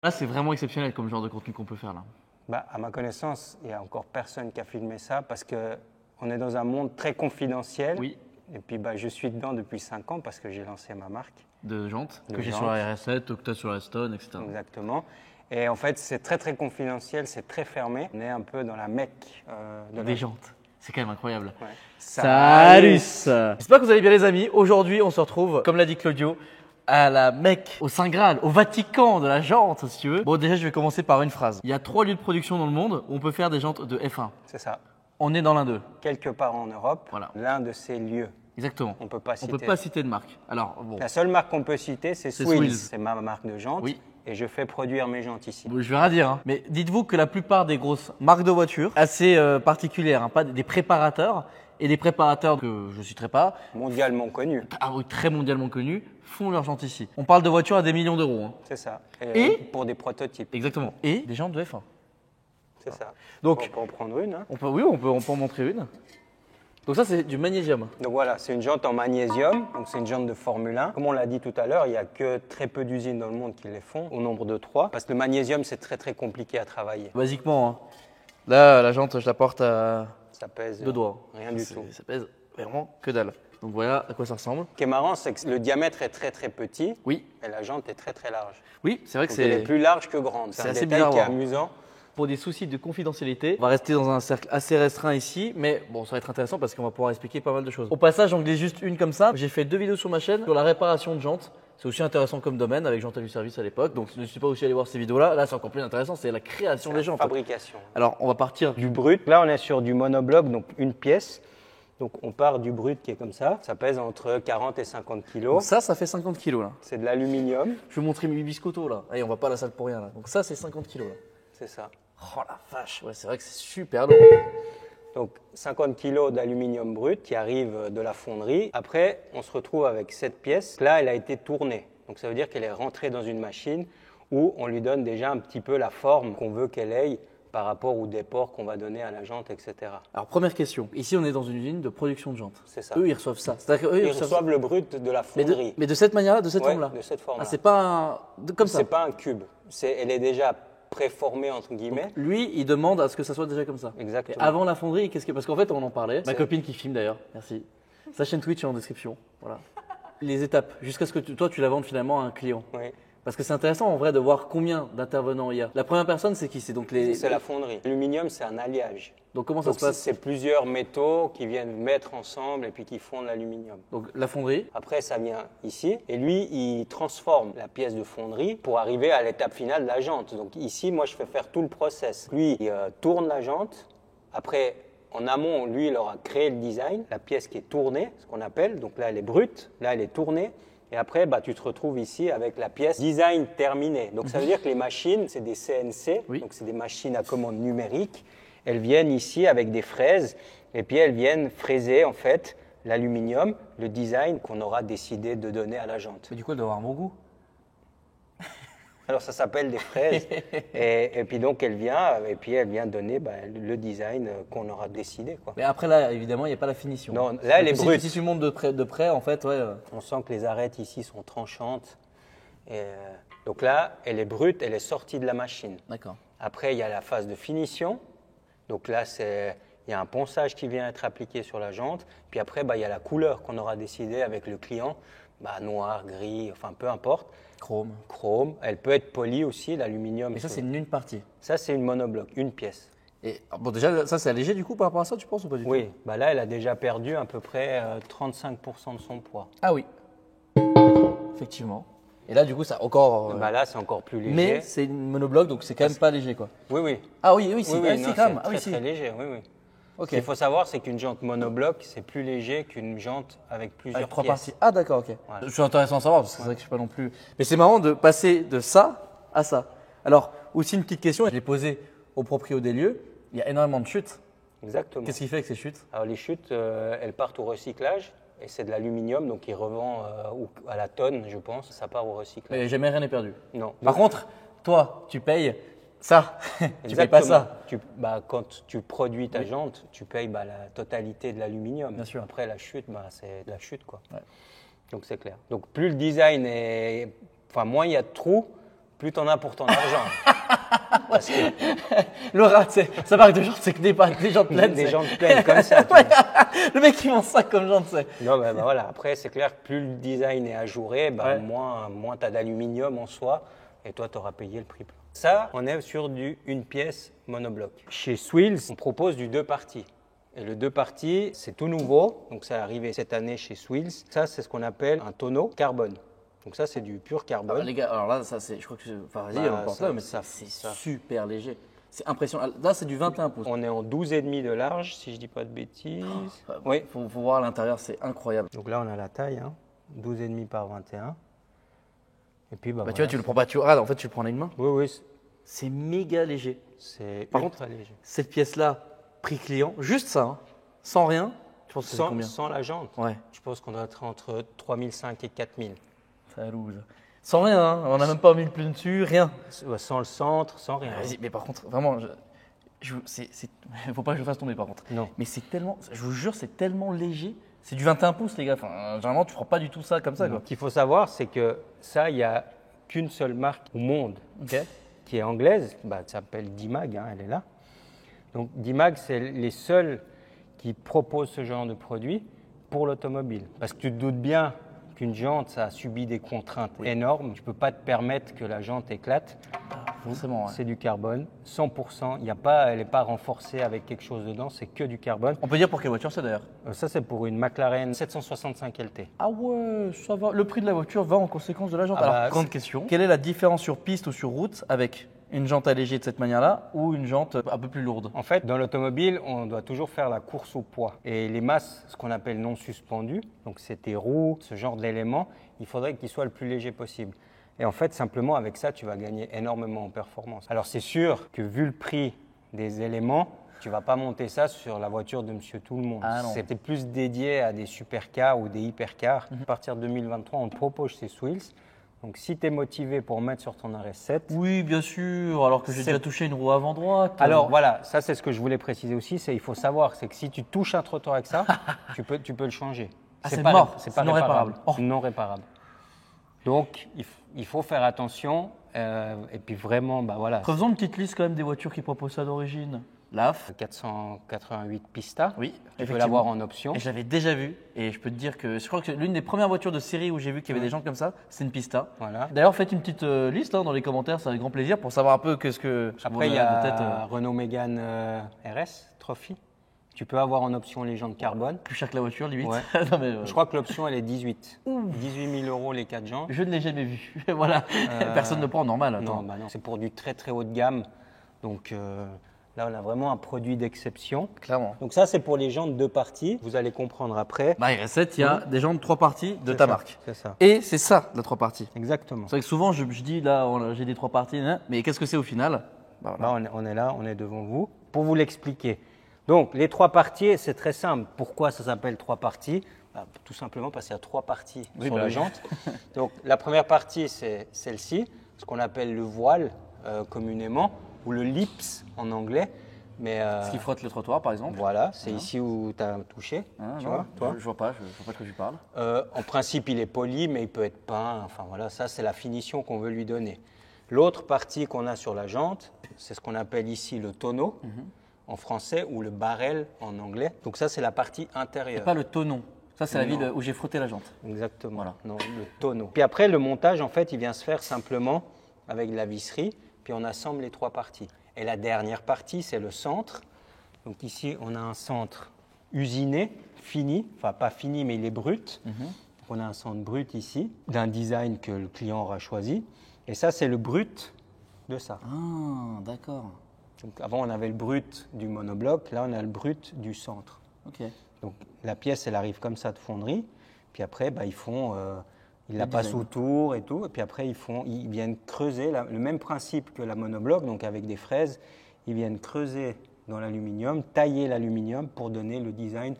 Là, c'est vraiment exceptionnel comme genre de contenu qu'on peut faire là. Bah, à ma connaissance, il n'y a encore personne qui a filmé ça parce qu'on est dans un monde très confidentiel. Oui, Et puis bah, je suis dedans depuis 5 ans parce que j'ai lancé ma marque. de jantes, De que j'ai jantes. sur la RS7, que tu as sur la Stone, etc. Exactement. Et en fait, c'est très très confidentiel, c'est très fermé. On est un peu dans la Mecque de Des jantes. C'est quand même incroyable. Ouais. Salut. J'espère que vous allez bien les amis. Aujourd'hui, on se retrouve, comme l'a dit Claudio, à la Mecque, au Saint Graal, au Vatican de la jante, si tu veux. Bon, déjà, je vais commencer par une phrase. Il y a 3 lieux de production dans le monde où on peut faire des jantes de F1. C'est ça. On est dans l'un d'eux. Quelque part en Europe, Voilà. l'un de ces lieux. Exactement. On peut pas On citer. peut pas citer de marque. Alors, bon, La seule marque qu'on peut citer, c'est C'est Swills. Swills. C'est ma marque de jantes. Oui. Et je fais produire mes jantes ici. je vais rien dire, hein. Mais dites-vous que la plupart des grosses marques de voitures, assez particulières, hein, pas des préparateurs, et des préparateurs que je ne citerai pas, Mondialement connu. très mondialement connus, font leurs jantes ici. On parle de voitures à des millions d'euros. Hein. C'est ça. Et pour des prototypes. Exactement. Et des jantes de F1. C'est ça. Donc, on peut en prendre une. Hein. on peut en montrer une. Donc ça, c'est du magnésium. Donc voilà, c'est une jante en magnésium, donc c'est une jante de Formule 1. Comme on l'a dit tout à l'heure, il n'y a que très peu d'usines dans le monde qui les font, au nombre de 3, parce que le magnésium, c'est très très compliqué à travailler. Basiquement, hein. Là, la jante, je la porte à Ça pèse 2 doigts. rien du tout. Ça pèse vraiment que dalle. Donc voilà à quoi ça ressemble. Ce qui est marrant, c'est que le diamètre est très très petit Oui, et la jante est très très large. oui, c'est vrai que Donc elle est c'est plus large que grande. c'est C'est un assez détail bizarre qui est à voir. amusant. pour des soucis de confidentialité. On va rester dans un cercle assez restreint ici, mais bon, ça va être intéressant parce qu'on va pouvoir expliquer pas mal de choses. Au passage, j'en glisse juste une comme ça. J'ai fait 2 vidéos sur ma chaîne sur la réparation de jantes. C'est aussi intéressant comme domaine avec Jantes à du service à l'époque. Donc, je ne suis pas aussi allé voir ces vidéos-là. Là, c'est encore plus intéressant, c'est la création des jantes. Fabrication. Alors, on va partir Du brut. Là, on est sur du monobloc, donc une pièce. Donc on part du brut qui est comme ça. Ça pèse entre 40 et 50 kilos. Ça fait 50 kilos là. C'est de l'aluminium. Je vais vous montrer mes biscottos là. Allez, on va pas à la salle pour rien là. Donc ça, c'est 50 kilos là. C'est ça. Oh la vache, ouais, c'est vrai que c'est super lourd. Donc 50 kg d'aluminium brut qui arrive de la fonderie. Après, on se retrouve avec cette pièce. Là, elle a été tournée. Donc ça veut dire qu'elle est rentrée dans une machine où on lui donne déjà un petit peu la forme qu'on veut qu'elle ait par rapport au déport qu'on va donner à la jante, etc. Alors, première question. Ici, on est dans une usine de production de jantes. C'est ça. Eux, ils reçoivent ça. C'est-à-dire qu'eux, Ils reçoivent le brut de la mais fonderie. de cette manière-là, de cette Ouais, forme-là. de cette forme-là. Ah, c'est pas comme ça. C'est pas un cube. Elle est déjà préformée entre guillemets. Lui, il demande à ce que ça soit déjà comme ça. Exactement. Et avant la fonderie, parce qu'en fait, on en parlait. Ma copine qui filme d'ailleurs, merci. Sa chaîne Twitch est en description. Voilà. Les étapes, jusqu'à ce que toi, tu la vendes finalement à un client. Oui. Parce que c'est intéressant en vrai de voir combien d'intervenants il y a. La première personne, c'est qui? C'est donc les. C'est la fonderie. L'aluminium, c'est un alliage. Donc comment ça Donc se passe? c'est plusieurs métaux qui viennent mettre ensemble et puis qui font de l'aluminium. Donc la fonderie. Après, ça vient ici et lui, il transforme la pièce de fonderie pour arriver à l'étape finale de la jante. Donc ici, moi, je fais faire tout le process. Lui, il tourne la jante. Après, en amont, lui, il aura créé le design, la pièce qui est tournée, ce qu'on appelle. Donc là, elle est brute, là, elle est tournée. Et après, bah, tu te retrouves ici avec la pièce design terminée. Donc ça veut dire que les machines, c'est des CNC, Oui. donc c'est des machines à commande numérique. Elles viennent ici avec des fraises et puis elles viennent fraiser en fait l'aluminium, le design qu'on aura décidé de donner à la jante. Mais du coup, elle doit avoir mon goût. Alors ça s'appelle des fraises et puis donc elle vient et puis elle vient donner bah, le design qu'on aura décidé quoi. Mais après là, évidemment, il n'y a pas la finition. Non, là, elle est Si- brute. Si tu montes de près, en fait, ouais. On sent que les arêtes ici sont tranchantes. Et, donc là, elle est brute, elle est sortie de la machine. D'accord. Après, il y a la phase de finition. Donc là, il y a un ponçage qui vient être appliqué sur la jante. Puis après, bah, il y a la couleur qu'on aura décidé avec le client. Bah, noir, gris, enfin peu importe. Chrome. Chrome. Elle peut être polie aussi, l'aluminium. Mais ça, c'est une partie. Ça, c'est une monobloc, une pièce. Et bon, déjà, ça, c'est allégé du coup par rapport à ça, tu penses ou pas du tout? Oui, bah là, elle a déjà perdu à peu près 35% de son poids. Ah oui. Effectivement. Et là, du coup, ça encore. Bah là, c'est encore plus léger. Mais c'est une monobloc, donc c'est quand même pas léger, quoi. Oui, oui. Ah oui, oui, si, Oui, ah, oui, si, non, quand même. c'est Ah oui, très, si. très léger, oui, oui. Ok. Ce qu'il faut savoir, c'est qu'une jante monobloc, c'est plus léger qu'une jante avec plusieurs Avec 3 pièces. parties. Ah d'accord, ok. Voilà. Je suis intéressant à savoir parce que c'est vrai que je suis pas non plus. Mais c'est marrant de passer de ça à ça. Alors aussi une petite question, je l'ai posée au proprio des lieux. Il y a énormément de chutes. Exactement. Qu'est-ce qui fait avec ces chutes? Alors les chutes, elles partent au recyclage et c'est de l'aluminium, donc ils revend à la tonne, je pense. Ça part au recyclage. Mais jamais rien n'est perdu. Non. Par contre, toi, tu payes ça. Tu payes pas ça. Quand tu produis ta jante, tu payes la totalité de l'aluminium. Bien sûr. Après la chute, c'est de la chute, quoi. Ouais. Donc c'est clair. Donc plus le design moins il y a de trous, plus t'en as pour ton argent. Parce que Laura, sa marque de jantes, c'est que des jantes pleines. des c'est- jantes pleines comme ça. tu Ouais. vois. Le mec, il vend ça comme jante, c'est. Non, bah, voilà. Après, c'est clair que plus le design est ajouré, bah, Ouais. moins tu as d'aluminium en soi et toi, tu auras payé le prix plein. Ça, on est sur du une pièce monobloc. Chez Swills, on propose du 2 parties. Et le 2 parties, c'est tout nouveau. Donc, ça est arrivé cette année chez Swills. Ça, c'est ce qu'on appelle un tonneau carbone. Donc, ça, c'est du pur carbone. Les gars, alors là, ça, c'est. Je crois que. Enfin, vas-y, Bah, on pense ça- là, mais ça- c'est ça. super léger. C'est impressionnant. Là, c'est du 21 pouces. On est en 12,5 de large, si je dis pas de bêtises. Oui. Faut voir à l'intérieur, c'est incroyable. Donc là, on a la taille, hein, 12,5 par 21. Et puis, Bah, tu vois, tu le prends pas. Regarde, en fait, tu le prends à une main. Oui, oui, C'est méga léger. c'est Par ultra léger. Cette pièce-là, prix client, juste ça, hein, sans rien, tu penses que c'est Sans, combien? sans la jante, Ouais, je pense qu'on doit être entre 3005 et 4000. ça loose. Sans rien, hein, on n'a même pas mis le plein dessus, rien. Ouais, sans le centre, sans rien. Vas-y, mais par contre, vraiment, faut pas que je le fasse tomber par contre. Non. Mais c'est tellement, je vous jure, c'est tellement léger. C'est du 21 pouces, les gars. Enfin, généralement, tu prends pas du tout ça comme ça, quoi. Ce qu'il faut savoir, c'est que ça, il n'y a qu'une seule marque au monde Ok. qui est anglaise, bah, ça s'appelle Dimag, hein, elle est là. Donc Dimag, c'est les seuls qui proposent ce genre de produit pour l'automobile. Parce que tu te doutes bien qu'une jante, ça a subi des contraintes énormes. Tu ne peux pas te permettre que la jante éclate. Forcément, ouais. C'est du carbone, 100%. Il y a pas, elle n'est pas renforcée avec quelque chose dedans, c'est que du carbone. On peut dire pour quelle voiture c'est d'ailleurs. Ça, c'est pour une McLaren 765 LT. Ah ouais, ça va. Le prix de la voiture va en conséquence de la jante. Ah Alors, bah, grande c'est- question. Quelle est la différence sur piste ou sur route avec une jante allégée de cette manière-là ou une jante un peu plus lourde? En fait, dans l'automobile, on doit toujours faire la course au poids. Et les masses, ce qu'on appelle non suspendues, donc c'est tes roues, ce genre d'éléments, il faudrait qu'ils soient le plus léger possible. Et en fait, simplement avec ça, tu vas gagner énormément en performance. Alors c'est sûr que vu le prix des éléments, tu vas pas monter ça sur la voiture de Monsieur Tout le Monde. Ah non. C'était plus dédié à des supercars ou des hypercars. À partir de 2023, on te propose ces Swills. Donc si tu es motivé pour mettre sur ton RS7, Oui, bien sûr. Alors que j'ai C'est- déjà touché une roue avant droite. alors voilà, ça c'est ce que je voulais préciser aussi, c'est il faut savoir, c'est que si tu touches un trottoir avec ça, tu peux le changer. Ah, c'est pas mort, c'est c'est pas non réparable. réparable. Oh. Non réparable. Donc il faut faire attention et puis vraiment, bah voilà, Faisons une petite liste quand même des voitures qui proposent ça d'origine. L'AF. 488 Pista, Oui, tu peux effectivement. l'avoir en option. Et je l'avais déjà vu. Et je peux te dire que je crois que c'est l'une des premières voitures de série où j'ai vu qu'il y avait des jantes comme ça, c'est une Pista. Voilà. D'ailleurs, faites une petite liste dans les commentaires, ça avec grand plaisir pour savoir un peu qu'est-ce que. Après il y a peut-être Renault Mégane RS Trophy. Tu peux avoir en option les jantes carbone. plus cher que la voiture, limite. Ouais. Non, mais, Je crois que l'option elle est 18. 18 000 € les 4 jantes. je ne l'ai jamais vu. Voilà. Personne ne prend normal. Attends. Non, bah non, c'est pour du très très haut de gamme. Donc là, on a vraiment un produit d'exception. Clairement. Donc ça, c'est pour les jantes de parties. Vous allez comprendre après. Bah, RS7, il y a des jantes 3 parties de C'est ta ça, marque. C'est ça. Et c'est ça, la 3 parties. Exactement. C'est vrai que souvent, je dis là, j'ai des 3 parties, mais qu'est-ce que c'est au final? Bah, voilà. Là, on est là, on est devant vous pour vous l'expliquer. Donc, les 3 parties, c'est très simple. Pourquoi ça s'appelle 3 parties? Bah, tout simplement parce qu'il y a 3 parties sur bah la oui. jante. Donc, la première partie, c'est celle-ci, ce qu'on appelle le voile communément, ou le lips en anglais. Mais Ce qui frotte le trottoir, par exemple. voilà, c'est ici où tu as touché. Ah, tu non, vois, toi je vois pas, je vois pas de quoi tu parles. En principe, il est poli, mais il peut être peint. Enfin voilà, ça c'est la finition qu'on veut lui donner. L'autre partie qu'on a sur la jante, c'est ce qu'on appelle ici le tonneau en français ou le barrel en anglais. Donc ça c'est la partie intérieure. Pas le tonneau. Ça, c'est la Non. ville où j'ai frotté la jante. Exactement. Voilà. Non, le tonneau. Puis après, le montage, en fait, il vient se faire simplement avec de la visserie, puis on assemble les 3 parties. Et la dernière partie, c'est le centre. Donc ici, on a un centre usiné, fini, enfin pas fini, mais il est brut. Donc, on a un centre brut ici, d'un design que le client aura choisi. Et ça, c'est le brut de ça. Ah, d'accord. Donc avant, on avait le brut du monobloc, là, on a le brut du centre. Ok. Donc la pièce, elle arrive comme ça de fonderie. Puis après, bah, ils la passent design. autour et tout. Et puis après, ils viennent creuser le même principe que la monobloc, donc avec des fraises. Ils viennent creuser dans l'aluminium, tailler l'aluminium pour donner le design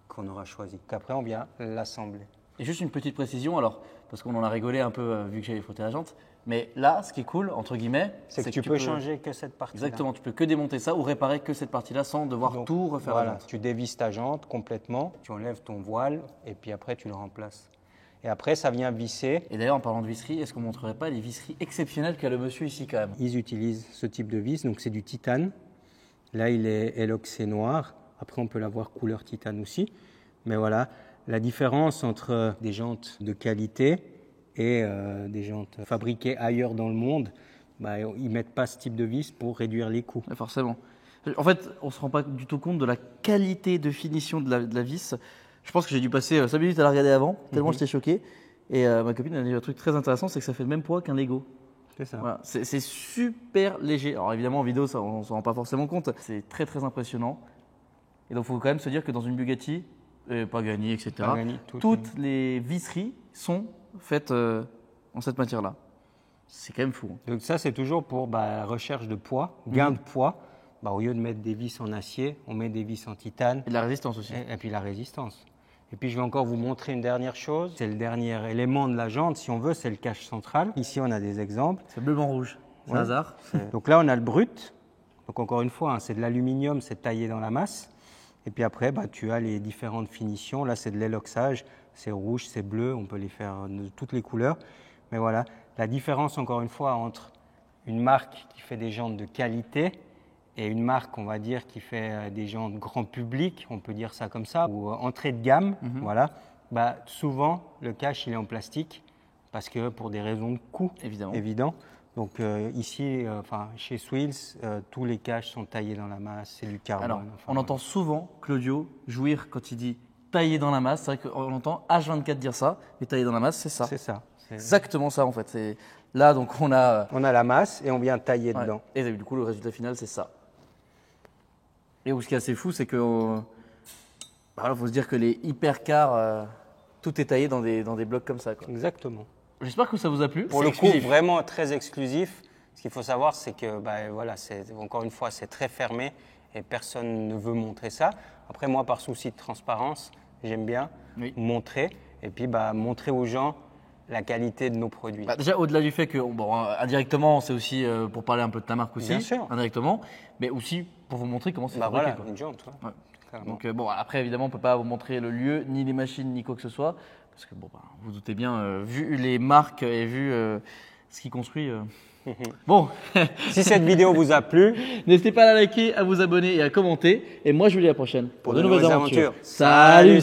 qu'on aura choisi. Qu'après, on vient l'assembler. Et juste une petite précision, alors, parce qu'on en a rigolé un peu vu que j'avais frotté la jante. Mais là, ce qui est cool, entre guillemets, C'est que tu peux changer que cette partie. Exactement, tu peux que démonter ça ou réparer que cette partie-là sans devoir Donc, tout refaire à voilà, la jante. tu dévisses ta jante complètement, tu enlèves ton voile et puis après tu le remplaces. Et après, ça vient visser. Et d'ailleurs, en parlant de visserie, est-ce qu'on ne montrerait pas les visseries exceptionnelles qu'a le monsieur ici quand même? Ils utilisent ce type de vis, donc c'est du titane. Là, il est éloxé noir. Après, on peut l'avoir couleur titane aussi. Mais voilà, la différence entre des jantes de qualité et des jantes fabriquées ailleurs dans le monde, bah, ils ne mettent pas ce type de vis pour réduire les coûts. Ouais, forcément. En fait, on ne se rend pas du tout compte de la qualité de finition de la vis. Je pense que j'ai dû passer 5 minutes à la regarder avant, tellement j'étais choqué. Et ma copine a dit un truc très intéressant, c'est que ça fait le même poids qu'un Lego. C'est ça. Voilà, c'est super léger. Alors évidemment, en vidéo, ça, on ne s'en rend pas forcément compte. C'est très très impressionnant. Et donc, il faut quand même se dire que dans une Bugatti, Pagani, etc., Pagani, toutes les visseries sont faites en cette matière-là. C'est quand même fou. Donc ça, c'est toujours pour la recherche de poids, gain de poids. Bah, au lieu de mettre des vis en acier, on met des vis en titane. Et de la résistance aussi. Et puis la résistance. Et puis je vais encore vous montrer une dernière chose. C'est le dernier élément de la jante, si on veut, c'est le cache central. Ici, on a des exemples. C'est bleu, blanc, rouge. C'est un hasard. Donc là, on a le brut. Donc encore une fois, c'est de l'aluminium, c'est taillé dans la masse. Et puis après, tu as les différentes finitions. Là, c'est de l'éloxage. C'est rouge, c'est bleu. On peut les faire de toutes les couleurs. Mais voilà, la différence, encore une fois, entre une marque qui fait des jantes de qualité et une marque, on va dire, qui fait des jantes grand public, on peut dire ça comme ça, ou entrée de gamme, voilà. Souvent, le cache, il est en plastique parce que pour des raisons de coût, évident. Donc ici, chez Swills, tous les caches sont taillés dans la masse, c'est du carbone. Alors, on entend souvent Claudio jouir quand il dit taillé dans la masse. C'est vrai qu'on entend H24 dire ça, mais taillé dans la masse, c'est ça. C'est ça. C'est exactement ça en fait. Là, donc on a la masse et on vient tailler dedans. Et du coup, le résultat final, c'est ça. Et ce qui est assez fou, c'est que faut se dire que les hypercars, tout est taillé dans des blocs comme ça, quoi. Exactement. J'espère que ça vous a plu. Pour le coup, vraiment très exclusif. Ce qu'il faut savoir, c'est que, encore une fois, c'est très fermé et personne ne veut montrer ça. Après, moi, par souci de transparence, j'aime bien montrer et puis montrer aux gens la qualité de nos produits. Déjà, au-delà du fait que, indirectement, c'est aussi pour parler un peu de ta marque aussi, bien sûr, indirectement, mais aussi pour vous montrer comment c'est fabriqué. Voilà, une jante. Ouais. Donc, après, évidemment, on ne peut pas vous montrer le lieu, ni les machines, ni quoi que ce soit, parce que, vous doutez bien, vu les marques et vu ce qui construit. Bon. Si cette vidéo vous a plu, n'hésitez pas à la liker, à vous abonner et à commenter. Et moi, je vous dis à la prochaine pour de nouvelles aventures. Salut.